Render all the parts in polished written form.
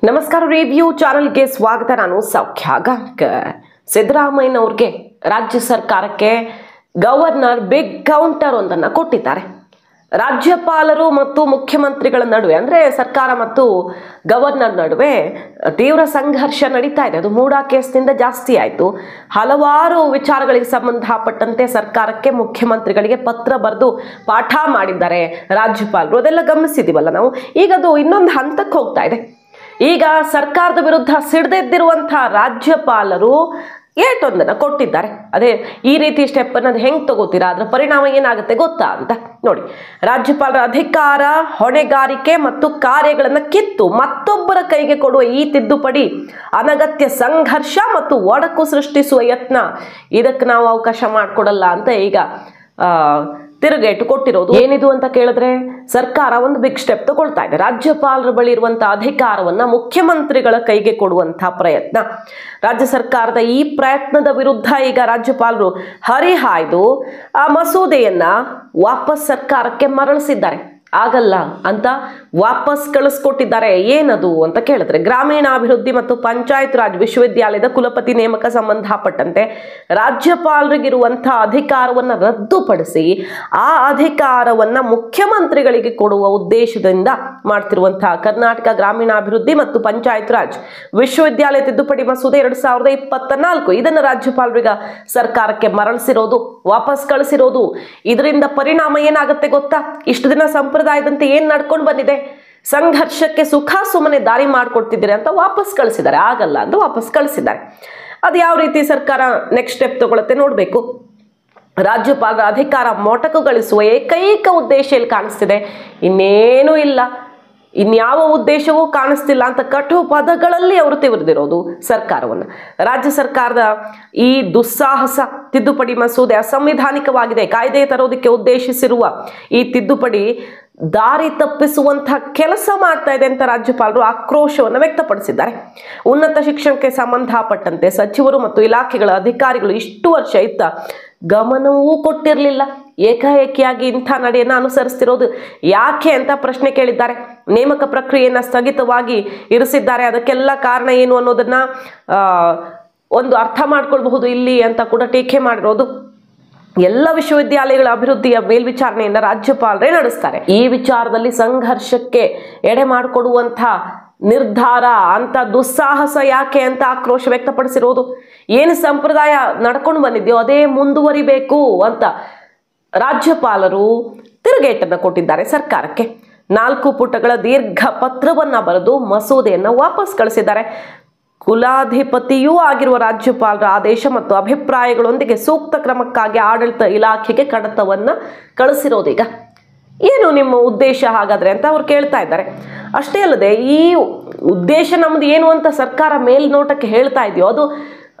ನಮಸ್ಕಾರ ರಿವ್ಯೂ ಚಾನೆಲ್ಗೆ ಸ್ವಾಗತ. ನಾನು ಸೌಖ್ಯ ಗಾಂವ್ಕರ್. ಸಿದ್ದರಾಮಯ್ಯನವರಿಗೆ ರಾಜ್ಯ ಸರ್ಕಾರಕ್ಕೆ ಗವರ್ನರ್ ಬಿಗ್ ಕೌಂಟರ್ ಒಂದನ್ನು ಕೊಟ್ಟಿದ್ದಾರೆ. ರಾಜ್ಯಪಾಲರು ಮತ್ತು ಮುಖ್ಯಮಂತ್ರಿಗಳ ನಡುವೆ ಅಂದರೆ ಸರ್ಕಾರ ಮತ್ತು ಗವರ್ನರ್ ನಡುವೆ ತೀವ್ರ ಸಂಘರ್ಷ ನಡೀತಾ ಇದೆ. ಅದು ಮೂಡಾ ಕೇಸ್ನಿಂದ ಜಾಸ್ತಿ ಆಯಿತು. ಹಲವಾರು ವಿಚಾರಗಳಿಗೆ ಸಂಬಂಧಪಟ್ಟಂತೆ ಸರ್ಕಾರಕ್ಕೆ ಮುಖ್ಯಮಂತ್ರಿಗಳಿಗೆ ಪತ್ರ ಬರೆದು ಪಾಠ ಮಾಡಿದ್ದಾರೆ ರಾಜ್ಯಪಾಲರು. ಅದೆಲ್ಲ ಗಮನಿಸಿದ್ದೀವಲ್ಲ ನಾವು. ಈಗ ಅದು ಇನ್ನೊಂದು ಹಂತಕ್ಕೆ ಹೋಗ್ತಾ ಇದೆ. ಈಗ ಸರ್ಕಾರದ ವಿರುದ್ಧ ಸಿಡಿದೆದ್ದಿರುವಂತಹ ರಾಜ್ಯಪಾಲರು ಏಟೊಂದನ್ನು ಕೊಟ್ಟಿದ್ದಾರೆ. ಅದೇ ಈ ರೀತಿ ಸ್ಟೆಪ್ ಅನ್ನೋದು ಹೆಂಗೆ ತಗೋತೀರಾ, ಅದರ ಪರಿಣಾಮ ಏನಾಗುತ್ತೆ ಗೊತ್ತಾ ಅಂತ ನೋಡಿ. ರಾಜ್ಯಪಾಲರ ಅಧಿಕಾರ, ಹೊಣೆಗಾರಿಕೆ ಮತ್ತು ಕಾರ್ಯಗಳನ್ನು ಕಿತ್ತು ಮತ್ತೊಬ್ಬರ ಕೈಗೆ ಕೊಡುವ ಈ ತಿದ್ದುಪಡಿ ಅನಗತ್ಯ ಸಂಘರ್ಷ ಮತ್ತು ಒಡಕು ಸೃಷ್ಟಿಸುವ ಯತ್ನ. ಇದಕ್ಕೆ ನಾವು ಅವಕಾಶ ಮಾಡಿಕೊಡಲ್ಲ ಅಂತ ಈಗ ತಿರುಗೇಟು ಕೊಟ್ಟಿರೋದು. ಏನಿದು ಅಂತ ಕೇಳಿದ್ರೆ ಸರ್ಕಾರ ಒಂದು ಬಿಗ್ ಸ್ಟೆಪ್ ತಗೊಳ್ತಾ ಇದೆ. ರಾಜ್ಯಪಾಲರ ಬಳಿ ಇರುವಂತಹ ಅಧಿಕಾರವನ್ನ ಮುಖ್ಯಮಂತ್ರಿಗಳ ಕೈಗೆ ಕೊಡುವಂತಹ ಪ್ರಯತ್ನ. ರಾಜ್ಯ ಸರ್ಕಾರದ ಈ ಪ್ರಯತ್ನದ ವಿರುದ್ಧ ಈಗ ರಾಜ್ಯಪಾಲರು ಹರಿಹಾಯ್ದು ಆ ಮಸೂದೆಯನ್ನ ವಾಪಸ್ ಸರ್ಕಾರಕ್ಕೆ ಮರಳಿಸಿದ್ದಾರೆ. ಆಗಲ್ಲ ಅಂತ ವಾಪಸ್ ಕಳಿಸ್ಕೊಟ್ಟಿದ್ದಾರೆ. ಏನದು ಅಂತ ಕೇಳಿದ್ರೆ ಗ್ರಾಮೀಣಾಭಿವೃದ್ಧಿ ಮತ್ತು ಪಂಚಾಯತ್ ರಾಜ್ ವಿಶ್ವವಿದ್ಯಾಲಯದ ಕುಲಪತಿ ನೇಮಕ ಸಂಬಂಧಪಟ್ಟಂತೆ ರಾಜ್ಯಪಾಲರಿಗಿರುವಂತಹ ಅಧಿಕಾರವನ್ನು ರದ್ದುಪಡಿಸಿ ಆ ಅಧಿಕಾರವನ್ನು ಮುಖ್ಯಮಂತ್ರಿಗಳಿಗೆ ಕೊಡುವ ಉದ್ದೇಶದಿಂದ ಮಾಡ್ತಿರುವಂತಹ ಕರ್ನಾಟಕ ಗ್ರಾಮೀಣಾಭಿವೃದ್ಧಿ ಮತ್ತು ಪಂಚಾಯತ್ ರಾಜ್ ವಿಶ್ವವಿದ್ಯಾಲಯ ತಿದ್ದುಪಡಿ ಮಸೂದೆ 2024 ಇದನ್ನು ರಾಜ್ಯಪಾಲರಿಗ ಸರ್ಕಾರಕ್ಕೆ ಮರಳಿಸಿರೋದು, ವಾಪಸ್ ಕಳಿಸಿರೋದು. ಇದರಿಂದ ಪರಿಣಾಮ ಏನಾಗುತ್ತೆ ಗೊತ್ತಾ? ಇಷ್ಟು ದಿನ ಸಂಪ್ರದಾಯದಂತೆ ಏನ್ ನಡ್ಕೊಂಡು ಬಂದಿದೆ, ಸಂಘರ್ಷಕ್ಕೆ ಸುಖ ಸುಮ್ಮನೆ ದಾರಿ ಮಾಡಿಕೊಡ್ತಿದ್ದೀರಿ ಅಂತ ವಾಪಸ್ ಕಳಿಸಿದ್ದಾರೆ. ಆಗಲ್ಲ ಅಂತ ವಾಪಸ್ ಕಳಿಸಿದ್ದಾರೆ. ಅದು ಯಾವ ರೀತಿ ಸರ್ಕಾರ ನೆಕ್ಸ್ಟ್ ಸ್ಟೆಪ್ ತಗೊಳುತ್ತೆ ನೋಡಬೇಕು. ರಾಜ್ಯಪಾಲರ ಅಧಿಕಾರ ಮೊಟಕುಗೊಳಿಸುವ ಏಕೈಕ ಉದ್ದೇಶ ಇಲ್ಲಿ ಕಾಣಿಸ್ತಿದೆ, ಇನ್ನೇನೂ ಇಲ್ಲ, ಇನ್ಯಾವ ಉದ್ದೇಶವೂ ಕಾಣಿಸ್ತಿಲ್ಲ ಅಂತ ಕಟು ಪದಗಳಲ್ಲಿ ಅವರು ತಿವಿದಿರೋದು ಸರ್ಕಾರವನ್ನು. ರಾಜ್ಯ ಸರ್ಕಾರದ ಈ ದುಸ್ಸಾಹಸ ತಿದ್ದುಪಡಿ ಮಸೂದೆ ಅಸಂವಿಧಾನಿಕವಾಗಿದೆ. ಕಾಯ್ದೆ ತರೋದಕ್ಕೆ ಉದ್ದೇಶಿಸಿರುವ ಈ ತಿದ್ದುಪಡಿ ದಾರಿ ತಪ್ಪಿಸುವಂತಹ ಕೆಲಸ ಮಾಡ್ತಾ ಇದೆ ಅಂತ ರಾಜ್ಯಪಾಲರು ಆಕ್ರೋಶವನ್ನು ವ್ಯಕ್ತಪಡಿಸಿದ್ದಾರೆ. ಉನ್ನತ ಶಿಕ್ಷಣಕ್ಕೆ ಸಂಬಂಧಪಟ್ಟಂತೆ ಸಚಿವರು ಮತ್ತು ಇಲಾಖೆಗಳ ಅಧಿಕಾರಿಗಳು ಇಷ್ಟು ವರ್ಷ ಇತ್ತ ಗಮನವೂ ಕೊಟ್ಟಿರಲಿಲ್ಲ. ಏಕಾಏಕಿಯಾಗಿ ಇಂಥ ನಡೆಯನ್ನು ಅನುಸರಿಸ್ತಿರೋದು ಯಾಕೆ ಅಂತ ಪ್ರಶ್ನೆ ಕೇಳಿದ್ದಾರೆ. ನೇಮಕ ಪ್ರಕ್ರಿಯೆಯನ್ನು ಸ್ಥಗಿತವಾಗಿ ಇರಿಸಿದ್ದಾರೆ. ಅದಕ್ಕೆಲ್ಲ ಕಾರಣ ಏನು ಅನ್ನೋದನ್ನ ಒಂದು ಅರ್ಥ ಮಾಡ್ಕೊಳ್ಬಹುದು ಇಲ್ಲಿ ಅಂತ ಕೂಡ ಟೀಕೆ ಮಾಡಿರೋದು. ಎಲ್ಲ ವಿಶ್ವವಿದ್ಯಾಲಯಗಳ ಅಭಿವೃದ್ಧಿಯ ಮೇಲ್ವಿಚಾರಣೆಯನ್ನು ರಾಜ್ಯಪಾಲರೇ ನಡೆಸ್ತಾರೆ. ಈ ವಿಚಾರದಲ್ಲಿ ಸಂಘರ್ಷಕ್ಕೆ ಎಡೆ ಮಾಡಿಕೊಡುವಂಥ ನಿರ್ಧಾರ ಅಂತ ದುಸ್ಸಾಹಸ ಯಾಕೆ ಅಂತ ಆಕ್ರೋಶ ವ್ಯಕ್ತಪಡಿಸಿರೋದು. ಏನು ಸಂಪ್ರದಾಯ ನಡ್ಕೊಂಡು ಬಂದಿದೆಯೋ ಅದೇ ಮುಂದುವರಿಬೇಕು ಅಂತ ರಾಜ್ಯಪಾಲರು ತಿರುಗೇಟನ್ನು ಕೊಟ್ಟಿದ್ದಾರೆ ಸರ್ಕಾರಕ್ಕೆ. 4 ಪುಟಗಳ ದೀರ್ಘ ಪತ್ರವನ್ನು ಬರೆದು ಮಸೂದೆಯನ್ನು ವಾಪಸ್ ಕಳಿಸಿದ್ದಾರೆ. ಕುಲಾಧಿಪತಿಯೂ ಆಗಿರುವ ರಾಜ್ಯಪಾಲರ ಆದೇಶ ಮತ್ತು ಅಭಿಪ್ರಾಯಗಳೊಂದಿಗೆ ಸೂಕ್ತ ಕ್ರಮಕ್ಕಾಗಿ ಆಡಳಿತ ಇಲಾಖೆಗೆ ಕಡತವನ್ನು ಕಳಿಸಿರೋದು. ಈಗ ಏನು ನಿಮ್ಮ ಉದ್ದೇಶ ಹಾಗಾದ್ರೆ ಅಂತ ಅವ್ರು ಕೇಳ್ತಾ ಇದ್ದಾರೆ. ಅಷ್ಟೇ ಅಲ್ಲದೆ ಈ ಉದ್ದೇಶ ನಮ್ದು ಏನು ಅಂತ ಸರ್ಕಾರ ಮೇಲ್ನೋಟಕ್ಕೆ ಹೇಳ್ತಾ ಇದೆಯೋ ಅದು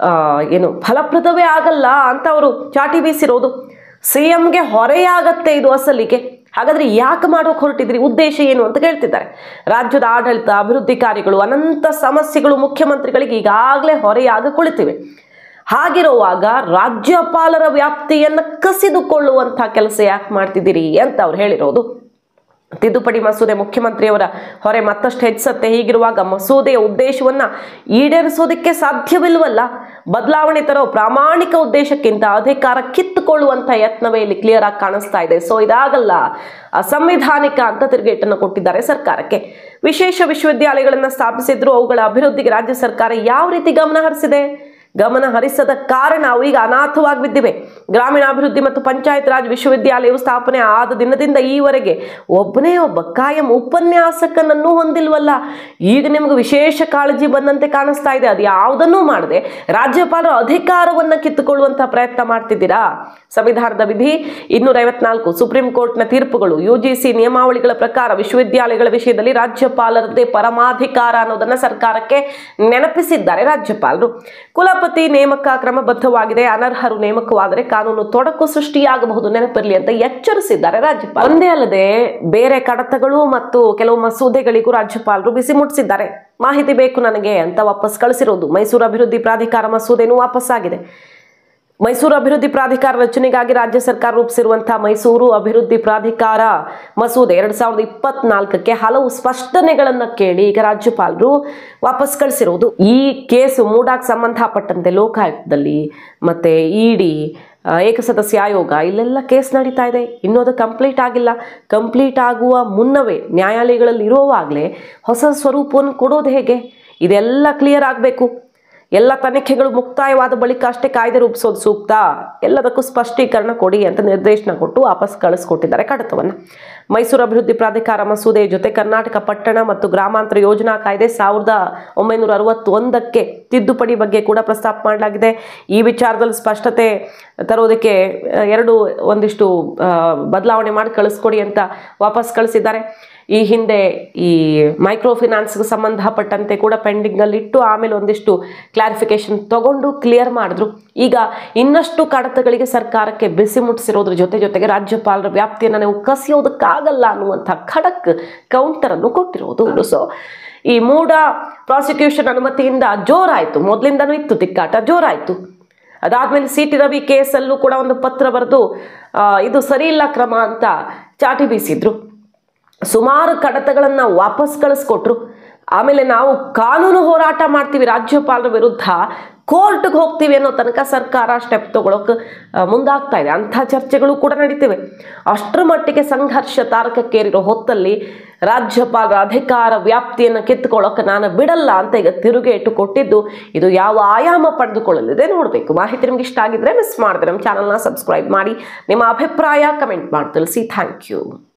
ಏನು ಫಲಪ್ರದವೇ ಆಗಲ್ಲ ಅಂತ ಅವರು ಚಾಟಿ ಬೀಸಿರೋದು. CMಗೆ ಹೊರೆಯಾಗತ್ತೆ ಇದು ಅಸಲಿಗೆ. ಹಾಗಾದ್ರೆ ಯಾಕೆ ಮಾಡೋಕೆ ಹೊರಟಿದ್ರಿ, ಉದ್ದೇಶ ಏನು ಅಂತ ಕೇಳ್ತಿದ್ದಾರೆ. ರಾಜ್ಯದ ಆಡಳಿತ ಅಭಿವೃದ್ಧಿ ಕಾರ್ಯಗಳು ಅನಂತ ಸಮಸ್ಯೆಗಳು ಮುಖ್ಯಮಂತ್ರಿಗಳಿಗೆ ಈಗಾಗಲೇ ಹೊರೆಯಾಗಿ ಕುಳಿತಿವೆ. ಹಾಗಿರುವಾಗ ರಾಜ್ಯಪಾಲರ ವ್ಯಾಪ್ತಿಯನ್ನು ಕಸಿದುಕೊಳ್ಳುವಂಥ ಕೆಲಸ ಯಾಕೆ ಮಾಡ್ತಿದ್ದೀರಿ ಅಂತ ಅವ್ರು ಹೇಳಿರೋದು. ತಿದ್ದುಪಡಿ ಮಸೂದೆ ಮುಖ್ಯಮಂತ್ರಿಯವರ ಹೊರೆ ಮತ್ತಷ್ಟು ಹೆಚ್ಚುತ್ತೆ. ಹೀಗಿರುವಾಗ ಮಸೂದೆಯ ಉದ್ದೇಶವನ್ನ ಈಡೇರಿಸೋದಕ್ಕೆ ಸಾಧ್ಯವಿಲ್ವಲ್ಲ. ಬದಲಾವಣೆ ತರೋ ಪ್ರಾಮಾಣಿಕ ಉದ್ದೇಶಕ್ಕಿಂತ ಅಧಿಕಾರ ಕಿತ್ತುಕೊಳ್ಳುವಂಥ ಯತ್ನವೇ ಇಲ್ಲಿ ಕ್ಲಿಯರ್ ಆಗಿ ಕಾಣಿಸ್ತಾ ಇದೆ. ಸೊ ಇದಾಗಲ್ಲ, ಅಸಂವಿಧಾನಿಕ ಅಂತ ತಿರುಗೇಟನ್ನು ಕೊಟ್ಟಿದ್ದಾರೆ ಸರ್ಕಾರಕ್ಕೆ. ವಿಶೇಷ ವಿಶ್ವವಿದ್ಯಾಲಯಗಳನ್ನು ಸ್ಥಾಪಿಸಿದ್ರು ಅವುಗಳ ಅಭಿವೃದ್ಧಿಗೆ ರಾಜ್ಯ ಸರ್ಕಾರ ಯಾವ ರೀತಿ ಗಮನ ಹರಿಸಿದೆ? ಗಮನ ಹರಿಸದ ಕಾರಣ ಅವು ಈಗ ಅನಾಥವಾಗಿ ಬಿದ್ದಿವೆ. ಗ್ರಾಮೀಣಾಭಿವೃದ್ಧಿ ಮತ್ತು ಪಂಚಾಯತ್ ರಾಜ್ ವಿಶ್ವವಿದ್ಯಾಲಯವು ಸ್ಥಾಪನೆ ಆದ ದಿನದಿಂದ ಈವರೆಗೆ ಒಬ್ಬನೇ ಒಬ್ಬ ಕಾಯಂ ಉಪನ್ಯಾಸಕನನ್ನು ಹೊಂದಿಲ್ವಲ್ಲ. ಈಗ ನಿಮ್ಗೆ ವಿಶೇಷ ಕಾಳಜಿ ಬಂದಂತೆ ಕಾಣಿಸ್ತಾ ಇದೆ. ಅದು ಯಾವುದನ್ನೂ ಮಾಡದೆ ರಾಜ್ಯಪಾಲರ ಅಧಿಕಾರವನ್ನು ಕಿತ್ತುಕೊಳ್ಳುವಂತಹ ಪ್ರಯತ್ನ ಮಾಡ್ತಿದ್ದೀರಾ. ಸಂವಿಧಾನದ ವಿಧಿ 254, ಸುಪ್ರೀಂ ಕೋರ್ಟ್ನ ತೀರ್ಪುಗಳು, UGC ನಿಯಮಾವಳಿಗಳ ಪ್ರಕಾರ ವಿಶ್ವವಿದ್ಯಾಲಯಗಳ ವಿಷಯದಲ್ಲಿ ರಾಜ್ಯಪಾಲರದ್ದೇ ಪರಮಾಧಿಕಾರ ಅನ್ನೋದನ್ನ ಸರ್ಕಾರಕ್ಕೆ ನೆನಪಿಸಿದ್ದಾರೆ ರಾಜ್ಯಪಾಲರು. ಕುಲಪತಿ ನೇಮಕ ಕ್ರಮಬದ್ಧವಾಗಿದೆ, ಅನರ್ಹರು ನೇಮಕವಾದರೆ ಕಾನೂನು ತೊಡಕು ಸೃಷ್ಟಿಯಾಗಬಹುದು, ನೆನಪಿರಲಿ ಅಂತ ಎಚ್ಚರಿಸಿದ್ದಾರೆ ರಾಜ್ಯಪಾಲ. ಒಂದೇ ಅಲ್ಲದೆ ಬೇರೆ ಕಡತಗಳು ಮತ್ತು ಕೆಲವು ಮಸೂದೆಗಳಿಗೂ ರಾಜ್ಯಪಾಲರು ಬಿಸಿ ಮುಟ್ಟಿಸಿದ್ದಾರೆ. ಮಾಹಿತಿ ಬೇಕು ನನಗೆ ಅಂತ ವಾಪಸ್ ಕಳಿಸಿರೋದು. ಮೈಸೂರು ಅಭಿವೃದ್ಧಿ ಪ್ರಾಧಿಕಾರ ಮಸೂದೆನೂ ವಾಪಸ್ಸಾಗಿದೆ. ಮೈಸೂರು ಅಭಿವೃದ್ಧಿ ಪ್ರಾಧಿಕಾರ ರಚನೆಗಾಗಿ ರಾಜ್ಯ ಸರ್ಕಾರ ರೂಪಿಸಿರುವಂತಹ ಮೈಸೂರು ಅಭಿವೃದ್ಧಿ ಪ್ರಾಧಿಕಾರ ಮಸೂದೆ 2024ಕ್ಕೆ ಹಲವು ಸ್ಪಷ್ಟನೆಗಳನ್ನ ಕೇಳಿ ಈಗ ರಾಜ್ಯಪಾಲರು ವಾಪಸ್ ಕಳಿಸಿರುವುದು. ಈ ಕೇಸು ಮೂಡಾಕ್ ಸಂಬಂಧಪಟ್ಟಂತೆ ಲೋಕಾಯುಕ್ತದಲ್ಲಿ ಮತ್ತೆ ಇಡಿ ಏಕಸದಸ್ಯ ಆಯೋಗ ಇಲ್ಲೆಲ್ಲ ಕೇಸ್ ನಡೀತಾ ಇದೆ. ಇನ್ನೂ ಅದು ಕಂಪ್ಲೀಟ್ ಆಗಿಲ್ಲ. ಕಂಪ್ಲೀಟ್ ಆಗುವ ಮುನ್ನವೇ ನ್ಯಾಯಾಲಯಗಳಲ್ಲಿ ಇರುವಾಗಲೇ ಹೊಸ ಸ್ವರೂಪವನ್ನು ಕೊಡೋದು ಹೇಗೆ? ಇದೆಲ್ಲ ಕ್ಲಿಯರ್ ಆಗಬೇಕು. ಎಲ್ಲ ತನಿಖೆಗಳು ಮುಕ್ತಾಯವಾದ ಬಳಿಕ ಅಷ್ಟೇ ಕಾಯ್ದೆ ರೂಪಿಸೋದು ಸೂಕ್ತ. ಎಲ್ಲದಕ್ಕೂ ಸ್ಪಷ್ಟೀಕರಣ ಕೊಡಿ ಅಂತ ನಿರ್ದೇಶನ ಕೊಟ್ಟು ವಾಪಸ್ ಕಳಿಸ್ಕೊಟ್ಟಿದ್ದಾರೆ ಕಡತವನ್ನು. ಮೈಸೂರು ಅಭಿವೃದ್ಧಿ ಪ್ರಾಧಿಕಾರ ಮಸೂದೆ ಜೊತೆ ಕರ್ನಾಟಕ ಪಟ್ಟಣ ಮತ್ತು ಗ್ರಾಮಾಂತರ ಯೋಜನಾ ಕಾಯ್ದೆ 1961ಕ್ಕೆ ತಿದ್ದುಪಡಿ ಬಗ್ಗೆ ಕೂಡ ಪ್ರಸ್ತಾಪ ಮಾಡಲಾಗಿದೆ. ಈ ವಿಚಾರದಲ್ಲಿ ಸ್ಪಷ್ಟತೆ ತರೋದಕ್ಕೆ ಒಂದಿಷ್ಟು ಬದಲಾವಣೆ ಮಾಡಿ ಕಳಿಸ್ಕೊಡಿ ಅಂತ ವಾಪಸ್ ಕಳಿಸಿದ್ದಾರೆ. ಈ ಹಿಂದೆ ಈ ಮೈಕ್ರೋ ಫಿನಾನ್ಸ್ಗೆ ಸಂಬಂಧಪಟ್ಟಂತೆ ಕೂಡ ಪೆಂಡಿಂಗಲ್ಲಿ ಇಟ್ಟು ಆಮೇಲೆ ಒಂದಿಷ್ಟು ಕ್ಲಾರಿಫಿಕೇಶನ್ ತಗೊಂಡು ಕ್ಲಿಯರ್ ಮಾಡಿದ್ರು. ಈಗ ಇನ್ನಷ್ಟು ಕಡತಗಳಿಗೆ ಸರ್ಕಾರಕ್ಕೆ ಬಿಸಿ ಮುಟ್ಟಿಸಿರೋದ್ರ ಜೊತೆಗೆ ರಾಜ್ಯಪಾಲರ ವ್ಯಾಪ್ತಿಯನ್ನು ನೀವು ಕಸಿಯೋದಕ್ಕಾಗಲ್ಲ ಅನ್ನುವಂಥ ಖಡಕ್ ಕೌಂಟರನ್ನು ಕೊಟ್ಟಿರೋದು. ಸೊ ಈ ಮೂಡ ಪ್ರಾಸಿಕ್ಯೂಷನ್ ಅನುಮತಿಯಿಂದ ಜೋರಾಯಿತು. ಮೊದಲಿಂದನೂ ಇತ್ತು ತಿಕ್ಕಾಟ, ಜೋರಾಯಿತು. ಅದಾದ್ಮೇಲೆ ಸಿ ಟಿ ರವಿ ಕೇಸಲ್ಲೂ ಕೂಡ ಒಂದು ಪತ್ರ ಬರೆದು ಇದು ಸರಿ ಇಲ್ಲ ಕ್ರಮ ಅಂತ ಚಾಟಿ ಬೀಸಿದ್ರು. ಸುಮಾರು ಕಡತಗಳನ್ನು ವಾಪಸ್ ಕಳಿಸ್ಕೊಟ್ರು. ಆಮೇಲೆ ನಾವು ಕಾನೂನು ಹೋರಾಟ ಮಾಡ್ತೀವಿ ರಾಜ್ಯಪಾಲರ ವಿರುದ್ಧ, ಕೋರ್ಟ್ಗೆ ಹೋಗ್ತೀವಿ ಅನ್ನೋ ತನಕ ಸರ್ಕಾರ ಸ್ಟೆಪ್ ತಗೊಳಕ್ಕೆ ಮುಂದಾಗ್ತಾ ಇದೆ. ಅಂಥ ಚರ್ಚೆಗಳು ಕೂಡ ನಡೀತಿವೆ. ಅಷ್ಟರ ಮಟ್ಟಿಗೆ ಸಂಘರ್ಷ ತಾರಕಕ್ಕೇರಿರೋ ಹೊತ್ತಲ್ಲಿ ರಾಜ್ಯಪಾಲರ ಅಧಿಕಾರ ವ್ಯಾಪ್ತಿಯನ್ನು ಕಿತ್ತುಕೊಳ್ಳೋಕೆ ನಾನು ಬಿಡಲ್ಲ ಅಂತ ಈಗ ತಿರುಗೇಟು ಕೊಟ್ಟಿದ್ದು, ಇದು ಯಾವ ಆಯಾಮ ಪಡೆದುಕೊಳ್ಳಲಿದೆ ನೋಡಬೇಕು. ಮಾಹಿತಿ ನಿಮ್ಗೆ ಇಷ್ಟ ಆಗಿದ್ರೆ ಮಿಸ್ ಮಾಡಿದ್ರೆ ನಮ್ಮ ಚಾನಲ್ನ ಸಬ್ಸ್ಕ್ರೈಬ್ ಮಾಡಿ, ನಿಮ್ಮ ಅಭಿಪ್ರಾಯ ಕಮೆಂಟ್ ಮಾಡಿ ತಿಳಿಸಿ. Thank you.